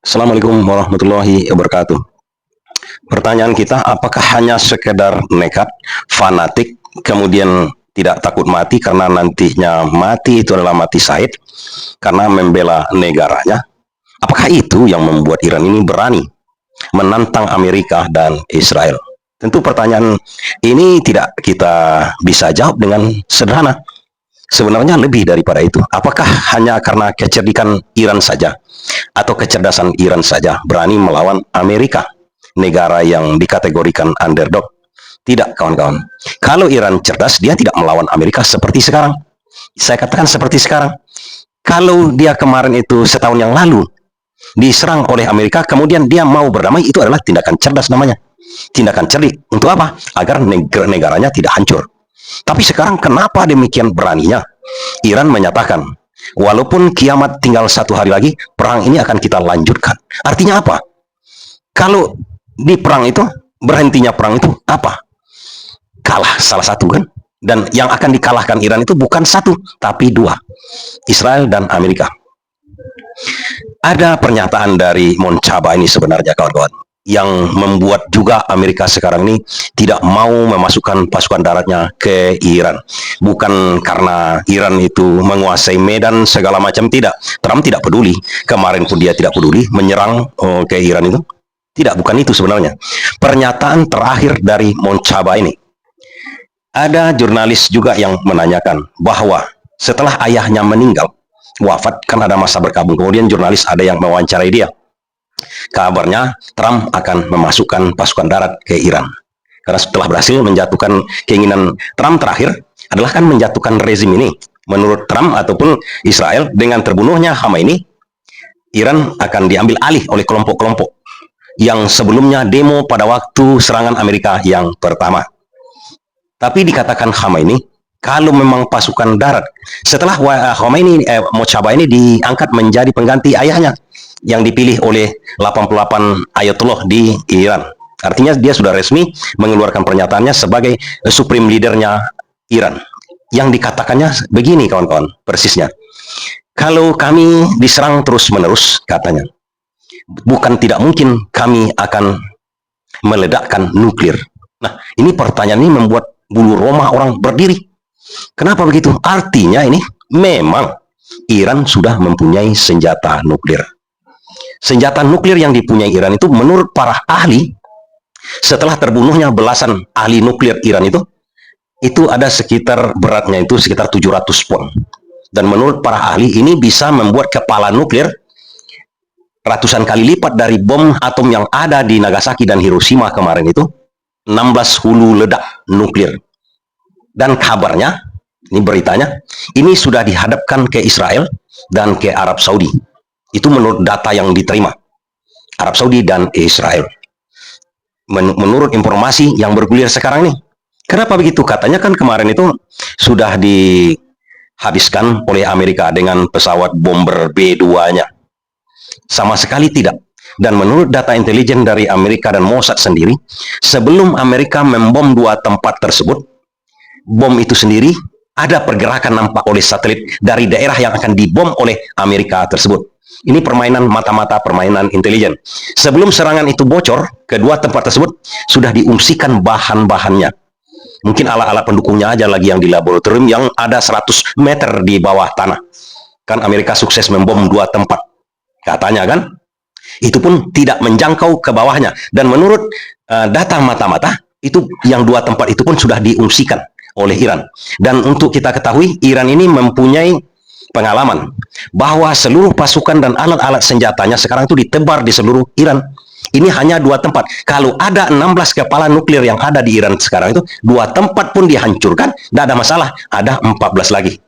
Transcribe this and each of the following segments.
Assalamualaikum warahmatullahi wabarakatuh. Pertanyaan kita, apakah hanya sekedar nekat, fanatik, kemudian tidak takut mati karena nantinya mati itu adalah mati syahid karena membela negaranya? Apakah itu yang membuat Iran ini berani menantang Amerika dan Israel? Tentu pertanyaan ini tidak kita bisa jawab dengan sederhana. Sebenarnya lebih daripada itu. Apakah hanya karena kecerdikan Iran saja atau kecerdasan Iran saja berani melawan Amerika, negara yang dikategorikan underdog? Tidak, kawan-kawan. Kalau Iran cerdas, dia tidak melawan Amerika seperti sekarang. Saya katakan seperti sekarang. Kalau dia kemarin itu setahun yang lalu diserang oleh Amerika, kemudian dia mau berdamai, itu adalah tindakan cerdas namanya. Tindakan cerdik. Untuk apa? Agar negaranya tidak hancur. Tapi sekarang kenapa demikian beraninya? Iran menyatakan, walaupun kiamat tinggal 1 hari lagi, perang ini akan kita lanjutkan. Artinya apa? Kalau di perang itu, berhentinya perang itu apa? Kalah salah satu kan? Dan yang akan dikalahkan Iran itu bukan satu, tapi dua. Israel dan Amerika. Ada pernyataan dari Moncaba ini sebenarnya, kawan-kawan, yang membuat juga Amerika sekarang ini tidak mau memasukkan pasukan daratnya ke Iran. Bukan karena Iran itu menguasai Medan segala macam, tidak. Trump tidak peduli. Kemarin pun dia tidak peduli menyerang ke Iran itu. Tidak, bukan itu sebenarnya. Pernyataan terakhir dari Moncaba ini. Ada jurnalis juga yang menanyakan bahwa setelah ayahnya meninggal, wafat, kan ada masa berkabung. Kemudian jurnalis ada yang mewawancarai dia. Kabarnya Trump akan memasukkan pasukan darat ke Iran. Karena setelah berhasil menjatuhkan keinginan Trump terakhir adalah kan menjatuhkan rezim ini. Menurut Trump ataupun Israel, dengan terbunuhnya Khamenei, Iran akan diambil alih oleh kelompok-kelompok yang sebelumnya demo pada waktu serangan Amerika yang pertama. Tapi dikatakan Khamenei, kalau memang pasukan darat, setelah Khomeini, Mochaba ini diangkat menjadi pengganti ayahnya, yang dipilih oleh 88 ayatullah di Iran. Artinya dia sudah resmi mengeluarkan pernyataannya sebagai supreme leadernya Iran. Yang dikatakannya begini, kawan-kawan, persisnya. Kalau kami diserang terus-menerus, katanya, bukan tidak mungkin kami akan meledakkan nuklir. Nah, ini pertanyaan ini membuat bulu roma orang berdiri. Kenapa begitu? Artinya ini memang Iran sudah mempunyai senjata nuklir. Senjata nuklir yang dipunyai Iran itu menurut para ahli, setelah terbunuhnya belasan ahli nuklir Iran itu ada sekitar beratnya itu sekitar 700 pon. Dan menurut para ahli ini bisa membuat kepala nuklir ratusan kali lipat dari bom atom yang ada di Nagasaki dan Hiroshima kemarin itu, 16 hulu ledak nuklir. Dan kabarnya, ini beritanya, ini sudah dihadapkan ke Israel dan ke Arab Saudi. Itu menurut data yang diterima. Arab Saudi dan Israel. Menurut informasi yang bergulir sekarang nih. Kenapa begitu? Katanya kan kemarin itu sudah dihabiskan oleh Amerika dengan pesawat bomber B-2-nya. Sama sekali tidak. Dan menurut data intelijen dari Amerika dan Mossad sendiri, sebelum Amerika membom dua tempat tersebut, bom itu sendiri ada pergerakan nampak oleh satelit dari daerah yang akan dibom oleh Amerika tersebut. Ini permainan mata-mata, permainan intelijen. Sebelum serangan itu bocor, kedua tempat tersebut sudah diungsikan bahan-bahannya. Mungkin alat-alat pendukungnya aja lagi yang di laboratorium yang ada 100 meter di bawah tanah. Kan Amerika sukses membom dua tempat. Katanya kan, itu pun tidak menjangkau ke bawahnya. Dan menurut data mata-mata, itu yang dua tempat itu pun sudah diungsikan oleh Iran. Dan untuk kita ketahui, Iran ini mempunyai pengalaman bahwa seluruh pasukan dan alat-alat senjatanya sekarang itu ditebar di seluruh Iran. Ini hanya dua tempat. Kalau ada 16 kepala nuklir yang ada di Iran sekarang itu, dua tempat pun dihancurkan, tidak ada masalah. Ada 14 lagi.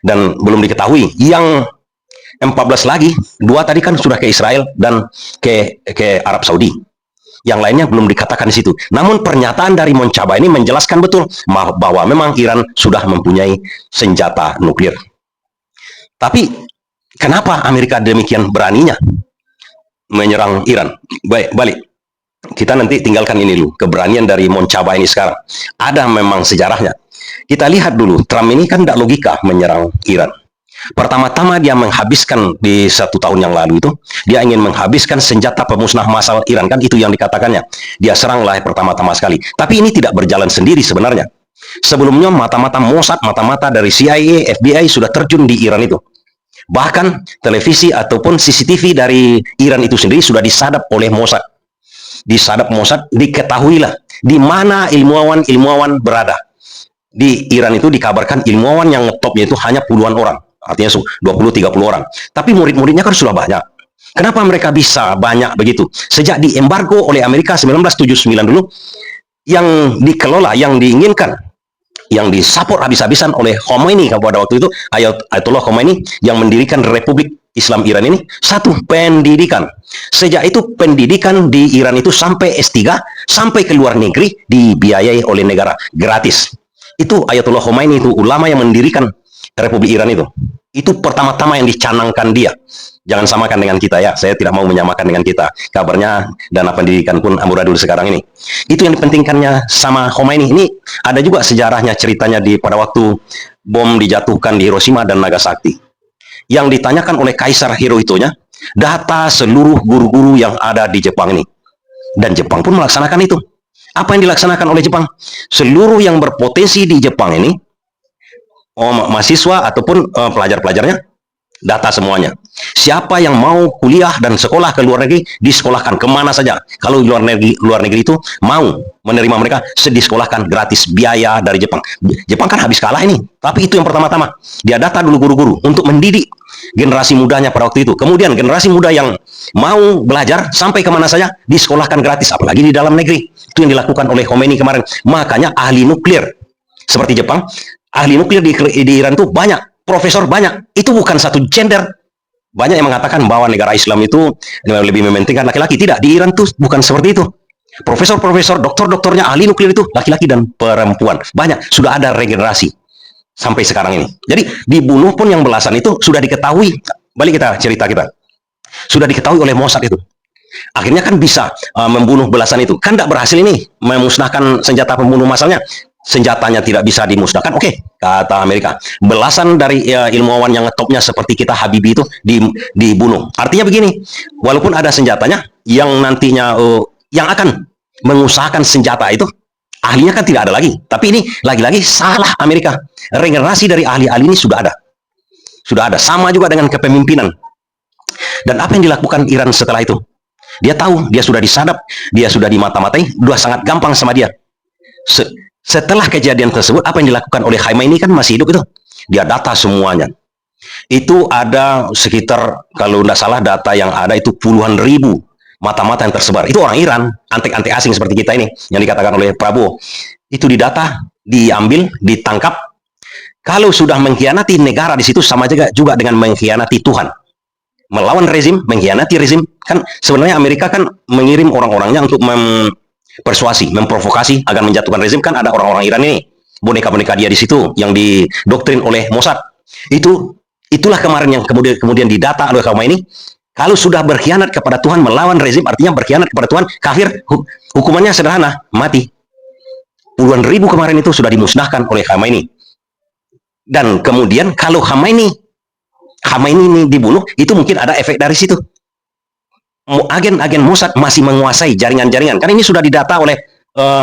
Dan belum diketahui, yang 14 lagi, dua tadi kan sudah ke Israel dan ke Arab Saudi. Yang lainnya belum dikatakan di situ. Namun pernyataan dari Moncaba ini menjelaskan betul bahwa memang Iran sudah mempunyai senjata nuklir. Tapi kenapa Amerika demikian beraninya menyerang Iran? Balik. Kita nanti tinggalkan ini dulu. Keberanian dari Moncaba ini sekarang. Ada memang sejarahnya. Kita lihat dulu, Trump ini kan tidak logika menyerang Iran. Pertama-tama dia menghabiskan di 1 tahun yang lalu itu, dia ingin menghabiskan senjata pemusnah massal Iran, kan itu yang dikatakannya. Dia seranglah pertama-tama sekali. Tapi ini tidak berjalan sendiri sebenarnya. Sebelumnya mata-mata Mossad, mata-mata dari CIA, FBI sudah terjun di Iran itu. Bahkan televisi ataupun CCTV dari Iran itu sendiri sudah disadap oleh Mossad. Disadap Mossad, diketahuilah di mana ilmuwan-ilmuwan berada. Di Iran itu dikabarkan ilmuwan yang ngetopnya itu hanya puluhan orang. Artinya 20-30 orang. Tapi murid-muridnya kan sudah banyak. Kenapa mereka bisa banyak begitu? Sejak diembargo oleh Amerika 1979 dulu, yang dikelola, yang diinginkan, yang disupport habis-habisan oleh Khomeini pada waktu itu, Ayatollah Khomeini yang mendirikan Republik Islam Iran ini, satu, pendidikan. Sejak itu pendidikan di Iran itu sampai S3, sampai ke luar negeri, dibiayai oleh negara, gratis. Itu Ayatollah Khomeini, itu ulama yang mendirikan Republik Iran itu. Itu pertama-tama yang dicanangkan dia. Jangan samakan dengan kita ya, saya tidak mau menyamakan dengan kita. Kabarnya dana pendidikan pun amburadul sekarang ini. Itu yang dipentingkannya sama Khomeini. Ini ada juga sejarahnya, ceritanya di pada waktu bom dijatuhkan di Hiroshima dan Nagasaki. Yang ditanyakan oleh Kaisar Hirohito-nya, data seluruh guru-guru yang ada di Jepang ini. Dan Jepang pun melaksanakan itu. Apa yang dilaksanakan oleh Jepang? Seluruh yang berpotensi di Jepang ini, mahasiswa ataupun pelajar-pelajarnya, data semuanya. Siapa yang mau kuliah dan sekolah ke luar negeri, disekolahkan kemana saja. Kalau luar negeri itu mau menerima mereka, disekolahkan gratis, biaya dari Jepang. Jepang kan habis kalah ini. Tapi itu yang pertama-tama. Dia data dulu guru-guru untuk mendidik generasi mudanya pada waktu itu. Kemudian generasi muda yang mau belajar sampai kemana saja, disekolahkan gratis. Apalagi di dalam negeri. Itu yang dilakukan oleh Khomeini kemarin. Makanya ahli nuklir seperti Jepang, ahli nuklir di Iran itu banyak, profesor banyak. Itu bukan satu gender. Banyak yang mengatakan bahwa negara Islam itu lebih mementingkan laki-laki. Tidak, di Iran tuh bukan seperti itu. Profesor-profesor, doktor-doktornya ahli nuklir itu laki-laki dan perempuan. Banyak, sudah ada regenerasi sampai sekarang ini. Jadi dibunuh pun yang belasan itu sudah diketahui. Balik kita cerita kita. Sudah diketahui oleh Mossad itu. Akhirnya kan bisa membunuh belasan itu. Kan tidak berhasil ini memusnahkan senjata pembunuh massalnya. Senjatanya tidak bisa dimusnahkan. Oke, kata Amerika. Belasan dari ilmuwan yang topnya seperti kita Habibie itu dibunuh. Artinya begini, walaupun ada senjatanya, yang nantinya yang akan mengusahakan senjata itu, ahlinya kan tidak ada lagi. Tapi ini lagi-lagi salah Amerika. Regenerasi dari ahli-ahli ini sudah ada. Sudah ada. Sama juga dengan kepemimpinan. Dan apa yang dilakukan Iran setelah itu? Dia tahu, dia sudah disadap, dia sudah dimata-matai, sudah sangat gampang sama dia. Setelah kejadian tersebut, apa yang dilakukan oleh Khomeini kan masih hidup itu. Dia data semuanya. Itu ada sekitar, kalau tidak salah data yang ada itu puluhan ribu mata-mata yang tersebar. Itu orang Iran, antek-antek asing seperti kita ini, yang dikatakan oleh Prabowo. Itu didata, diambil, ditangkap. Kalau sudah mengkhianati negara di situ, sama juga dengan mengkhianati Tuhan. Melawan rezim, mengkhianati rezim. Kan sebenarnya Amerika kan mengirim orang-orangnya untuk persuasi, memprovokasi agar menjatuhkan rezim. Kan ada orang-orang Iran ini, boneka-boneka dia di situ yang didoktrin oleh Mossad. Itulah kemarin yang kemudian didata oleh Khomeini. Kalau sudah berkhianat kepada Tuhan, melawan rezim, artinya berkhianat kepada Tuhan, kafir, hukumannya sederhana, mati. Puluhan ribu kemarin itu sudah dimusnahkan oleh Khomeini. Dan kemudian kalau Khomeini ini dibunuh, itu mungkin ada efek dari situ. Agen-agen Mossad masih menguasai jaringan-jaringan. Kan ini sudah didata oleh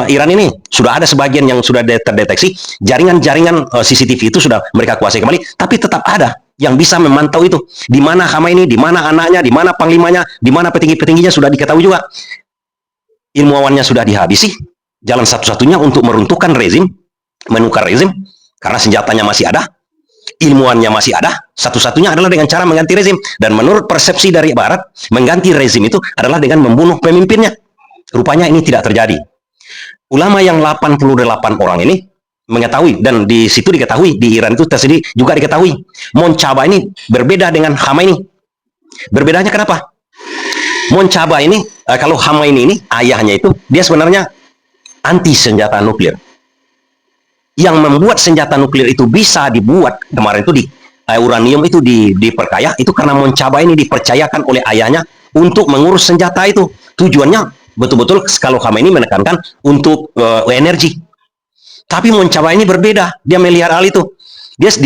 Iran ini. Sudah ada sebagian yang sudah terdeteksi. Jaringan-jaringan CCTV itu sudah mereka kuasai kembali. Tapi tetap ada yang bisa memantau itu. Di mana Khomeini, di mana anaknya, di mana panglimanya, di mana petinggi-petingginya sudah diketahui juga. Ilmuwannya sudah dihabisi. Jalan satu-satunya untuk meruntuhkan rezim, menukar rezim, karena senjatanya masih ada, ilmuannya masih ada, satu-satunya adalah dengan cara mengganti rezim. Dan menurut persepsi dari Barat, mengganti rezim itu adalah dengan membunuh pemimpinnya. Rupanya ini tidak terjadi. Ulama yang 88 orang ini mengetahui, dan di situ diketahui, di Iran itu tersendiri juga diketahui, Monchaba ini berbeda dengan Khomeini. Berbedanya kenapa? Monchaba ini, kalau Khomeini ini, ayahnya itu, dia sebenarnya anti senjata nuklir. Yang membuat senjata nuklir itu bisa dibuat kemarin itu di uranium itu diperkaya itu karena Monchaba ini dipercayakan oleh ayahnya untuk mengurus senjata itu. Tujuannya betul-betul kalau Khomeini menekankan untuk energi. Tapi Monchaba ini berbeda, dia melihat hal itu.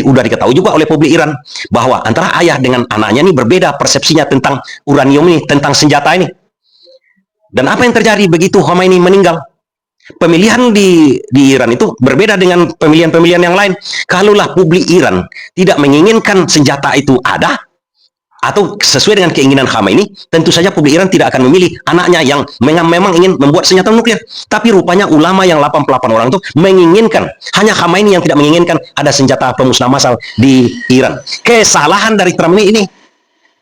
Udah diketahui juga oleh publik Iran bahwa antara ayah dengan anaknya ini berbeda persepsinya tentang uranium ini, tentang senjata ini. Dan apa yang terjadi begitu Khomeini meninggal? Pemilihan di Iran itu berbeda dengan pemilihan-pemilihan yang lain. Kalaulah publik Iran tidak menginginkan senjata itu ada, atau sesuai dengan keinginan Khomeini, tentu saja publik Iran tidak akan memilih anaknya yang memang ingin membuat senjata nuklir. Tapi rupanya ulama yang 88 orang itu menginginkan, hanya Khomeini yang tidak menginginkan ada senjata pemusnah massal di Iran. Kesalahan dari Trump ini,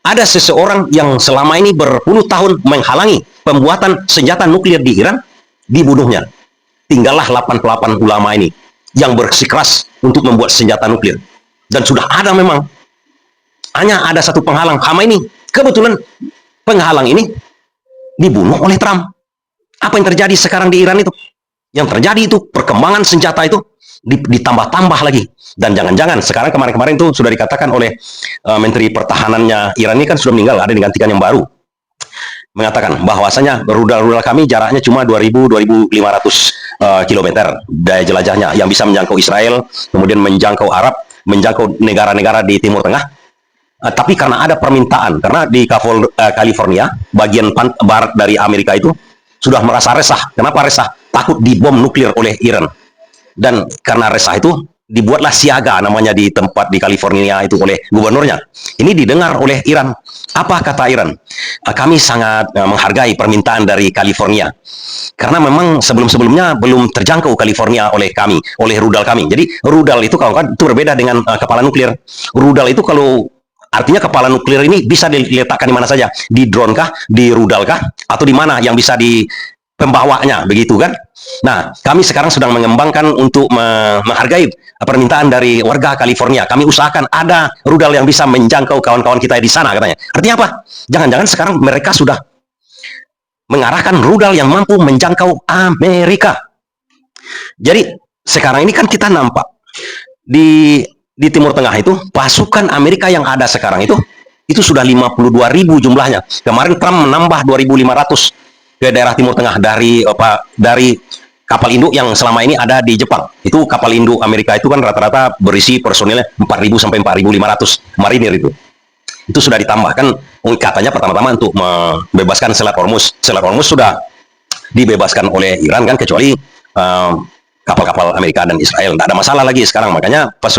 ada seseorang yang selama ini berpuluh tahun menghalangi pembuatan senjata nuklir di Iran, dibunuhnya. Tinggallah 88 ulama ini yang bersikeras untuk membuat senjata nuklir. Dan sudah ada memang, hanya ada satu penghalang, Khomeini. Kebetulan penghalang ini dibunuh oleh Trump. Apa yang terjadi sekarang di Iran itu? Yang terjadi itu perkembangan senjata itu ditambah-tambah lagi. Dan jangan-jangan sekarang kemarin-kemarin itu sudah dikatakan oleh Menteri Pertahanannya Iran ini kan sudah meninggal, ada digantikan yang baru. Mengatakan bahwasanya rudal-rudal kami jaraknya cuma 2.500 km daya jelajahnya, yang bisa menjangkau Israel, kemudian menjangkau Arab, menjangkau negara-negara di Timur Tengah. Tapi karena ada permintaan, karena di California, bagian barat dari Amerika itu, sudah merasa resah. Kenapa resah? Takut dibom nuklir oleh Iran. Dan karena resah itu, dibuatlah siaga namanya di tempat di California itu oleh gubernurnya. Ini didengar oleh Iran. Apa kata Iran? Kami sangat menghargai permintaan dari California. Karena memang sebelum-sebelumnya belum terjangkau California oleh kami, oleh rudal kami. Jadi rudal itu kawan-kawan itu berbeda dengan kepala nuklir. Rudal itu kalau artinya kepala nuklir ini bisa diletakkan di mana saja, di drone kah, di rudal kah, atau di mana yang bisa di pembawanya, begitu kan? Nah, kami sekarang sedang mengembangkan untuk menghargai permintaan dari warga California. Kami usahakan ada rudal yang bisa menjangkau kawan-kawan kita di sana, katanya. Artinya apa? Jangan-jangan sekarang mereka sudah mengarahkan rudal yang mampu menjangkau Amerika. Jadi, sekarang ini kan kita nampak di Timur Tengah itu, pasukan Amerika yang ada sekarang itu sudah 52.000 jumlahnya. Kemarin Trump menambah 2.500 ke daerah Timur Tengah dari kapal induk yang selama ini ada di Jepang. Itu kapal induk Amerika itu kan rata-rata berisi personilnya 4.000 sampai 4.500 marinir itu. Itu sudah ditambahkan katanya pertama-tama untuk membebaskan Selat Hormuz. Selat Hormuz sudah dibebaskan oleh Iran kan, kecuali kapal-kapal Amerika dan Israel. Tidak ada masalah lagi sekarang. Makanya pas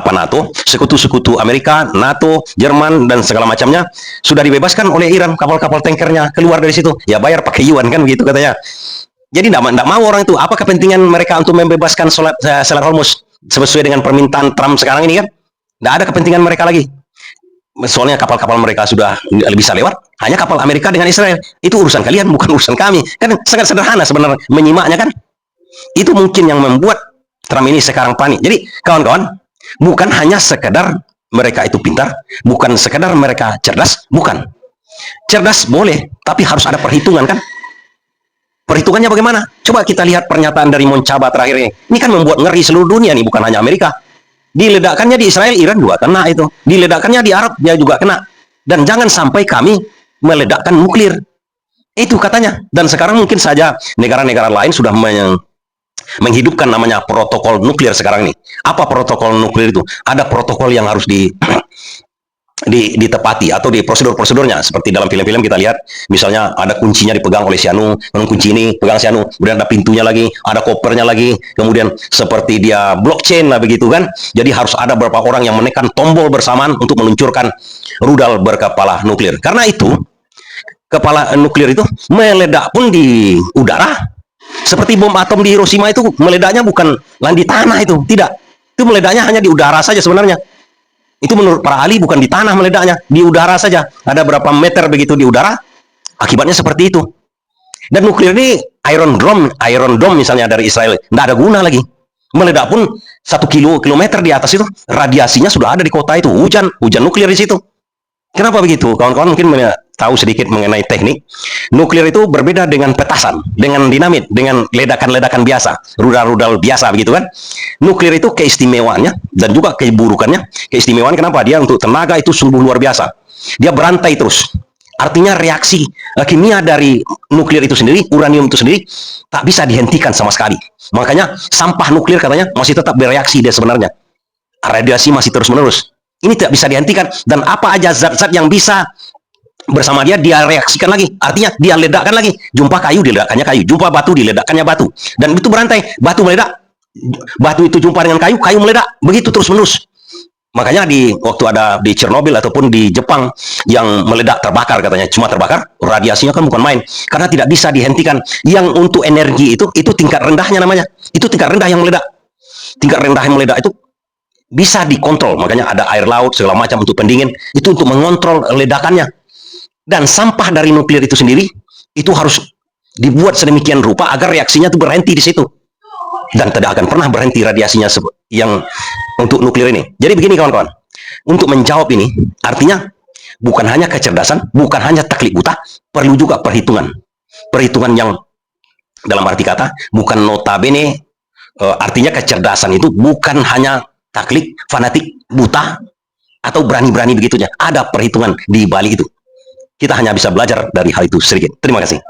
NATO, sekutu-sekutu Amerika, NATO, Jerman, dan segala macamnya sudah dibebaskan oleh Iran. Kapal-kapal tankernya keluar dari situ. Ya bayar pakai yuan kan, begitu katanya. Jadi tidak mau orang itu. Apa kepentingan mereka untuk membebaskan Selat Hormuz sesuai dengan permintaan Trump sekarang ini kan? Tidak ada kepentingan mereka lagi. Soalnya kapal-kapal mereka sudah bisa lewat. Hanya kapal Amerika dengan Israel. Itu urusan kalian, bukan urusan kami. Kan sangat sederhana sebenarnya menyimaknya kan. Itu mungkin yang membuat Trump ini sekarang panik. Jadi kawan-kawan, bukan hanya sekedar mereka itu pintar, bukan sekedar mereka cerdas, bukan. Cerdas boleh, tapi harus ada perhitungan kan? Perhitungannya bagaimana? Coba kita lihat pernyataan dari Moncaba terakhir ini. Ini kan membuat ngeri seluruh dunia nih, bukan hanya Amerika. Diledakkannya di Israel, Iran juga kena itu. Diledakkannya di Arab, dia juga kena. Dan jangan sampai kami meledakkan nuklir. Itu katanya. Dan sekarang mungkin saja negara-negara lain sudah menghidupkan namanya protokol nuklir sekarang ini. Apa protokol nuklir itu? Ada protokol yang harus ditepati atau di prosedur-prosedurnya. Seperti dalam film-film kita lihat, misalnya ada kuncinya dipegang oleh si anu, kunci ini pegang si anu, kemudian ada pintunya lagi, ada kopernya lagi, kemudian seperti dia blockchain lah begitu kan. Jadi harus ada beberapa orang yang menekan tombol bersamaan untuk meluncurkan rudal berkepala nuklir. Karena itu kepala nuklir itu meledak pun di udara. Seperti bom atom di Hiroshima itu meledaknya bukan di tanah itu, tidak. Itu meledaknya hanya di udara saja sebenarnya. Itu menurut para ahli bukan di tanah meledaknya, di udara saja. Ada berapa meter begitu di udara, akibatnya seperti itu. Dan nuklir ini Iron Dome misalnya dari Israel, tidak ada guna lagi. Meledak pun 1 kilometer di atas itu, radiasinya sudah ada di kota itu, hujan nuklir di situ. Kenapa begitu? Kawan-kawan mungkin tahu sedikit mengenai teknik. Nuklir itu berbeda dengan petasan, dengan dinamit, dengan ledakan-ledakan biasa, rudal-rudal biasa begitu kan. Nuklir itu keistimewaannya dan juga keburukannya. Keistimewaan kenapa? Dia untuk tenaga itu sungguh luar biasa. Dia berantai terus. Artinya reaksi kimia dari nuklir itu sendiri, uranium itu sendiri, tak bisa dihentikan sama sekali. Makanya sampah nuklir katanya masih tetap bereaksi dia sebenarnya. radiasi masih terus-menerus. Ini tidak bisa dihentikan. Dan apa aja zat-zat yang bisa bersama dia, dia reaksikan lagi. Artinya dia ledakkan lagi. Jumpa kayu, diledakkannya kayu. Jumpa batu, diledakkannya batu. Dan itu berantai. Batu meledak. Batu itu jumpa dengan kayu, kayu meledak. Begitu terus-menerus. Makanya waktu ada di Chernobyl ataupun di Jepang yang meledak terbakar katanya, cuma terbakar, radiasinya kan bukan main. Karena tidak bisa dihentikan. Yang untuk energi itu tingkat rendahnya namanya. Itu tingkat rendah yang meledak. Tingkat rendah yang meledak itu bisa dikontrol. Makanya ada air laut segala macam untuk pendingin. Itu untuk mengontrol ledakannya. Dan sampah dari nuklir itu sendiri itu harus dibuat sedemikian rupa agar reaksinya itu berhenti di situ. Dan tidak akan pernah berhenti radiasinya yang untuk nuklir ini. Jadi begini kawan-kawan, untuk menjawab ini, artinya bukan hanya kecerdasan, bukan hanya taklid buta, perlu juga perhitungan. Perhitungan yang dalam arti kata, bukan notabene, artinya kecerdasan itu bukan hanya taklid, fanatik, buta, atau berani-berani begitunya. Ada perhitungan di balik itu. Kita hanya bisa belajar dari hal itu sedikit. Terima kasih.